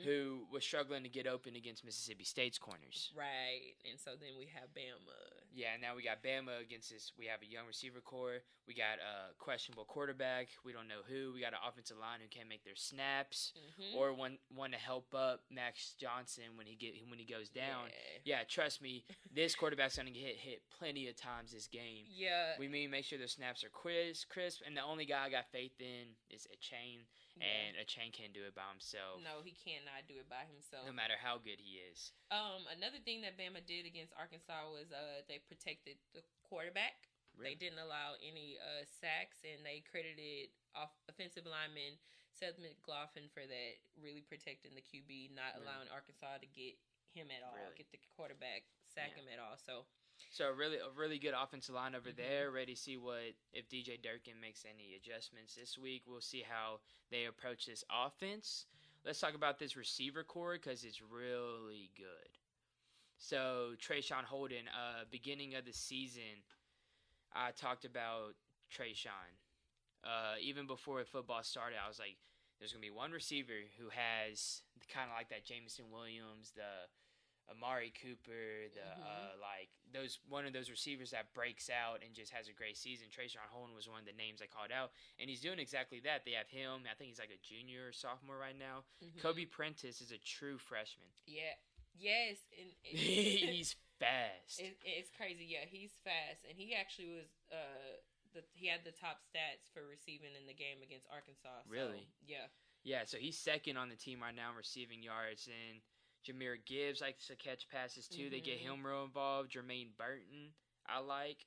who was struggling to get open against Mississippi State's corners.
Right. And so then we have Bama.
Yeah, and now we got Bama against this. We have a young receiver core. We got a questionable quarterback. We don't know who. We got an offensive line who can't make their snaps, or one to help up Max Johnson when he goes down. Yeah, trust me, this quarterback's gonna get hit plenty of times this game.
Yeah,
we mean make sure their snaps are crisp, and the only guy I got faith in is a chain. And a chain can't do it by himself.
No, he cannot do it by himself.
No matter how good he is.
Another thing that Bama did against Arkansas was they protected the quarterback. Really? They didn't allow any sacks, and they credited offensive lineman Seth McLaughlin for that, really protecting the QB, not allowing Arkansas to get him at all,
Really?
get the quarterback, sack him at all. So
a really good offensive line over there. Ready to see if DJ Durkin makes any adjustments this week. We'll see how they approach this offense. Let's talk about this receiver core because it's really good. So Trayshawn Holden, beginning of the season, I talked about Trayshawn. Even before football started, I was like, there's going to be one receiver who has kind of like that Jameson Williams, the Amari Cooper, one of those receivers that breaks out and just has a great season. Trayshawn Holden was one of the names I called out, and he's doing exactly that. They have him. I think he's like a junior or sophomore right now. Kobe Prentice is a true freshman.
Yeah. Yes. And
he's fast.
It's crazy. Yeah, he's fast, and he actually was he had the top stats for receiving in the game against Arkansas. So,
really?
Yeah.
Yeah, so he's second on the team right now in receiving yards, and Jamir Gibbs likes to catch passes too. They get him real involved. Jermaine Burton, I like.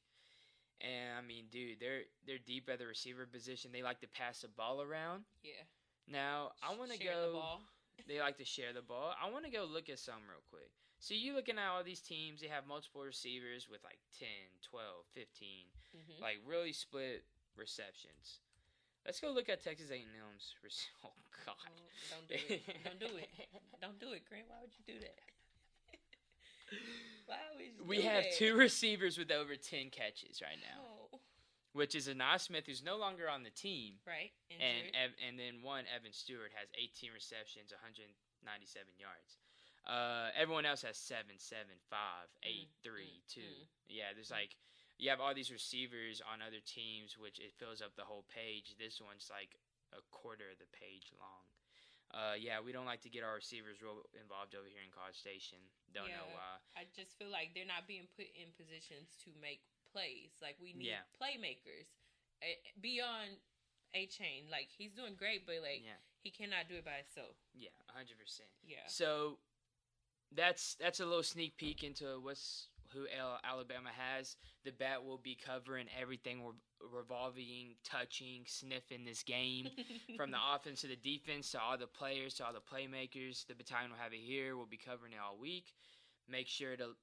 And I mean, dude, they're deep at the receiver position. They like to pass the ball around.
Yeah.
Now, I want to go.
Share the ball.
They like to share the ball. I want to go look at something real quick. So you looking at all these teams, they have multiple receivers with like 10, 12, 15, like really split receptions. Let's go look at Texas A&M's. Oh, God.
Don't do it. Don't do it. Don't do it, Grant. Why would you do that? Why would you
We have two receivers with over 10 catches right now, which is Anai Smith, who's no longer on the team.
Right.
And then Evan Stewart, has 18 receptions, 197 yards. Everyone else has 7, 5, 8, 3, 2. Yeah, there's you have all these receivers on other teams, which it fills up the whole page. This one's like a quarter of the page long. Yeah, we don't like to get our receivers real involved over here in College Station. Don't know why.
I just feel like they're not being put in positions to make plays. Like, we need playmakers beyond A-Chain. Like, he's doing great, but he cannot do it by himself.
Yeah, 100%.
Yeah.
So that's a little sneak peek into who Alabama has. The bat will be covering everything revolving, touching, sniffing this game from the offense to the defense to all the players to all the playmakers. The battalion will have it here. We'll be covering it all week. Make sure to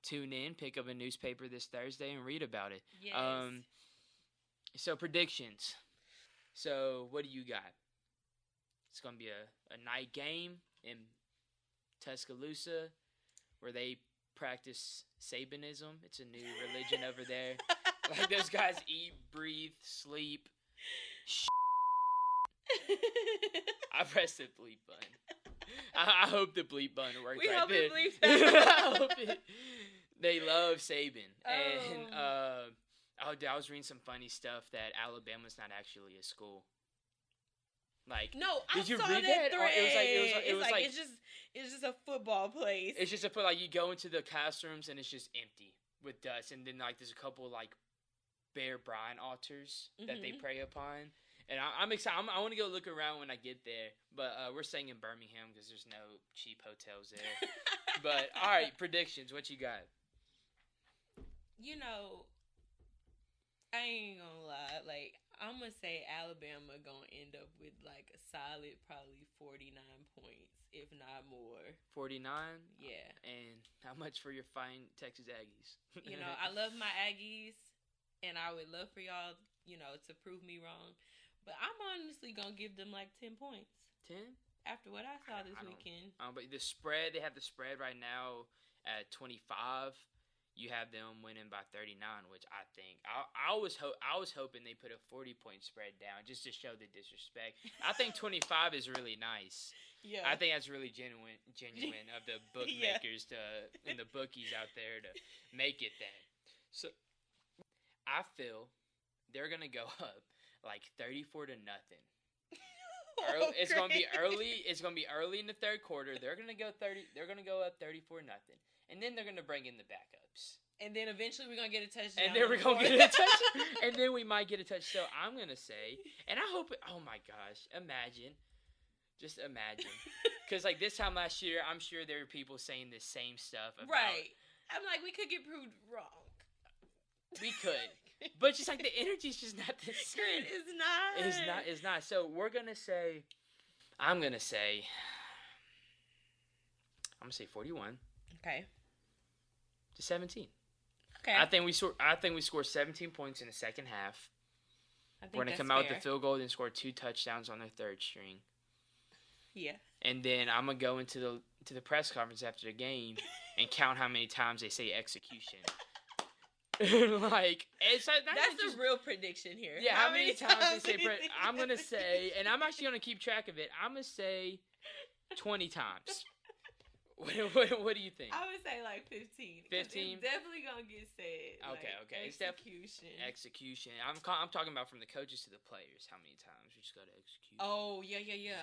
tune in, pick up a newspaper this Thursday, and read about it.
Yes.
So predictions. So what do you got? It's gonna be a night game in Tuscaloosa where they practice Sabanism. It's a new religion over there. Like, those guys eat, breathe, sleep. I pressed the bleep button. I hope the bleep button worked
we
right
hope
there.
It bleeps that.
I hope it. They love Saban. And I was reading some funny stuff that Alabama's not actually a school. Like,
no,
did you
saw
read
that?
Or it was like
it's just a football place.
It's just like you go into the classrooms and it's just empty with dust, and then like there's a couple like Bear Bryant altars that they pray upon. And I'm excited. I want to go look around when I get there. But we're staying in Birmingham because there's no cheap hotels there. But all right, predictions. What you got?
I ain't gonna lie. Like, I'm gonna say Alabama gonna end up with like a solid probably 49 points, if not more.
49?
Yeah.
And how much for your fine Texas Aggies?
I love my Aggies, and I would love for y'all, to prove me wrong. But I'm honestly gonna give them like 10 points.
10?
After what I saw this weekend.
But the spread, they have the spread right now at 25. You have them winning by 39, which I think I was hoping they put a 40-point spread down just to show the disrespect. I think 25 is really nice.
Yeah,
I think that's really genuine of the bookmakers and the bookies out there to make it that. So I feel they're gonna go up like 34-0. It's gonna be early. It's gonna be early in the third quarter. They're gonna go 30. They're gonna go up 34-0. And then they're going to bring in the backups.
And then eventually we're going to get a touchdown.
And then we're going to get a touchdown. And then we might get a touchdown. So I'm going to say, and I hope, oh my gosh, imagine. Just imagine. Because like this time last year, I'm sure there were people saying the same stuff.
Right. I'm like, we could get proved wrong.
We could. But just like the energy's just not the same. It's not. So we're going to say, I'm going to say, I'm gonna say 41
Okay.
to 17.
Okay.
I think we scored 17 points in the second half. We're gonna come out with the field goal and score 2 touchdowns on their third string.
Yeah.
And then I'm gonna go into the press conference after the game and count how many times they say execution. Like
that's a real prediction here.
Yeah, how many times they say? I'm gonna say, and I'm actually gonna keep track of it. I'm gonna say 20 times. What do you think?
I would say like 15. 15? It's definitely gonna get said.
Okay. Execution. I'm talking about from the coaches to the players. How many times we just gotta execute?
Oh yeah.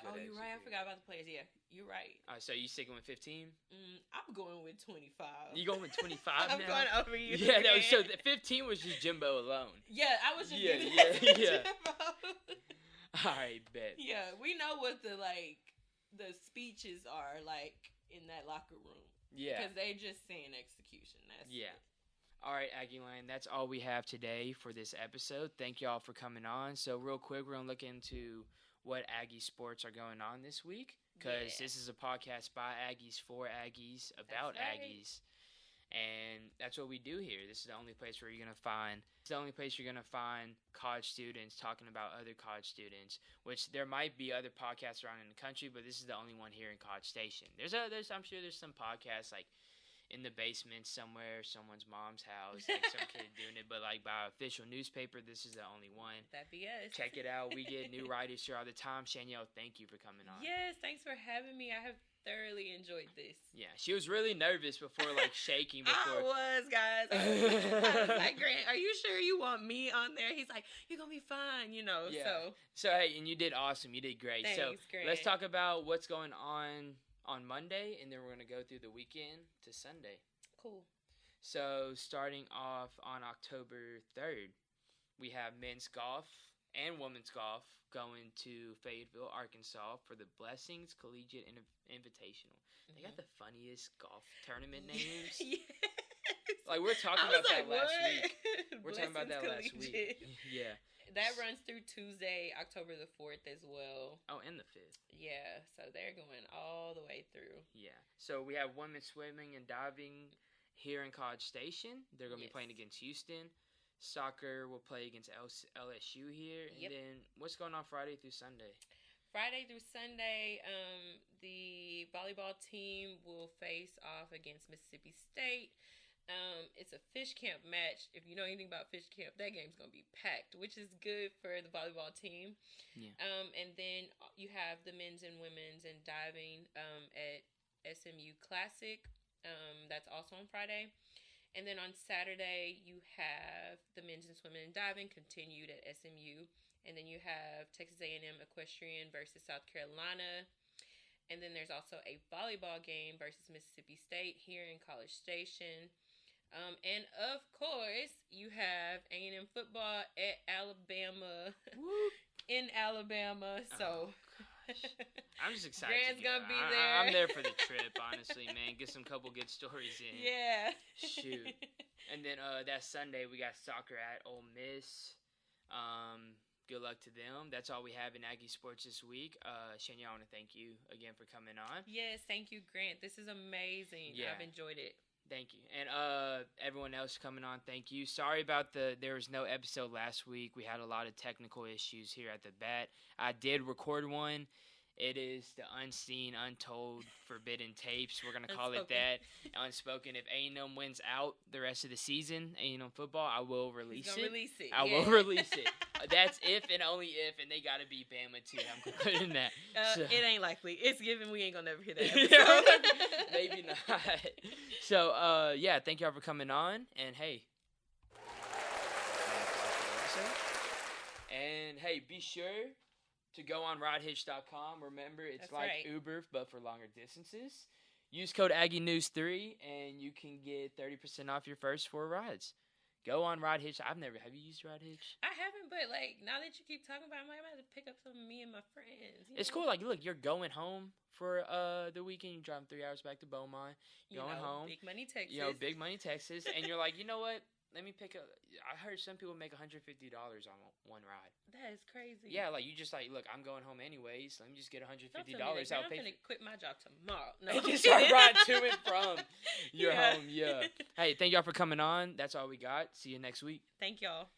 Oh, you're right. I forgot about the players. Yeah, you're right.
So you sticking with 15?
I'm going with 25.
You going with 25
I'm
now?
going over you.
Yeah. No, so the 15 was just Jimbo alone.
Yeah, I was just
yeah. Jimbo. All right, bet.
Yeah, we know what the speeches are like in that locker room.
Yeah.
Because they just saying execution. That's it.
All right, Aggie Land, that's all we have today for this episode. Thank y'all for coming on. So real quick, we're going to look into what Aggie sports are going on this week. Because this is a podcast by Aggies for Aggies about Aggies. And that's what we do here. This is the only place where you're going to find college students talking about other college students, which there might be other podcasts around in the country, but this is the only one here in College Station. I'm sure there's some podcasts like in the basement somewhere, someone's mom's house, like some kid doing it, but like by official newspaper, this is the only one.
That'd be us.
Check it out. We get new writers here all the time. Shanielle, thank you for coming on.
Yes, thanks for having me. I have thoroughly enjoyed this.
Yeah, she was really nervous before, like shaking
I
before.
was, guys. I was like, Grant, are you sure you want me on there? He's like, you're gonna be fine, Yeah.
So hey, and you did awesome. You did great.
Thanks, Grant.
Let's talk about what's going on Monday, and then we're gonna go through the weekend to Sunday.
Cool.
So starting off on October 3rd, we have men's golf and women's golf going to Fayetteville, Arkansas for the Blessings Collegiate Invitational. They got the funniest golf tournament names.
Yes.
Like we're talking about that last week. We're
talking
about that last week. Yeah.
That runs through Tuesday, October the 4th as well.
Oh, and the 5th.
Yeah, so they're going all the way through.
Yeah. So we have women's swimming and diving here in College Station. They're going to be playing against Houston. Soccer will play against LSU here. And then what's going on Friday through Sunday?
Friday through Sunday, the volleyball team will face off against Mississippi State. It's a fish camp match. If you know anything about fish camp, that game's going to be packed, which is good for the volleyball team.
Yeah.
And then you have the men's and women's and diving at SMU Classic. That's also on Friday. And then on Saturday, you have the men's and swimming and diving continued at SMU. And then you have Texas A&M Equestrian versus South Carolina. And then there's also a volleyball game versus Mississippi State here in College Station. And of course, you have A&M football at Alabama in Alabama. So
I'm just excited.
Grant's gonna be there.
I'm there for the trip, honestly, man. Get some couple good stories in.
Yeah.
Shoot. And then that Sunday we got soccer at Ole Miss. Good luck to them. That's all we have in Aggie Sports this week. Shanielle, I want to thank you again for coming on.
Yes, thank you, Grant. This is amazing. Yeah. I've enjoyed it.
Thank you. And everyone else coming on, thank you. Sorry about there was no episode last week. We had a lot of technical issues here at the bat. I did record one. It is the unseen, untold, forbidden tapes. We're going to call it that. Unspoken. If A&M wins out the rest of the season, A&M football, I will release it. I will release it. That's if and only if, and they got to beat Bama too. I'm concluding that.
It ain't likely. It's given we ain't going to never hear that episode.
Maybe not. So, thank y'all for coming on. And, hey. And, hey, be sure to go on ridehitch.com. Remember, it's Uber, but for longer distances. Use code AggieNews3, and you can get 30% off your first 4 rides. Go on Ride Hitch. Have you used Ride Hitch?
I haven't, but now that you keep talking about it, I might have to pick up some of me and my friends.
It's cool. Like, look, you're going home for the weekend. You're driving 3 hours back to Beaumont. Going home.
Big money, Texas.
Big money, Texas. And you're like, you know what? Let me pick up. I heard some people make $150 on one ride.
That is crazy.
Yeah, like you just look, I'm going home anyways. Let me just get $150 out.
I'm gonna quit my job tomorrow. No,
and just start riding 2 You're home, yeah. Hey, thank y'all for coming on. That's all we got. See you next week.
Thank y'all.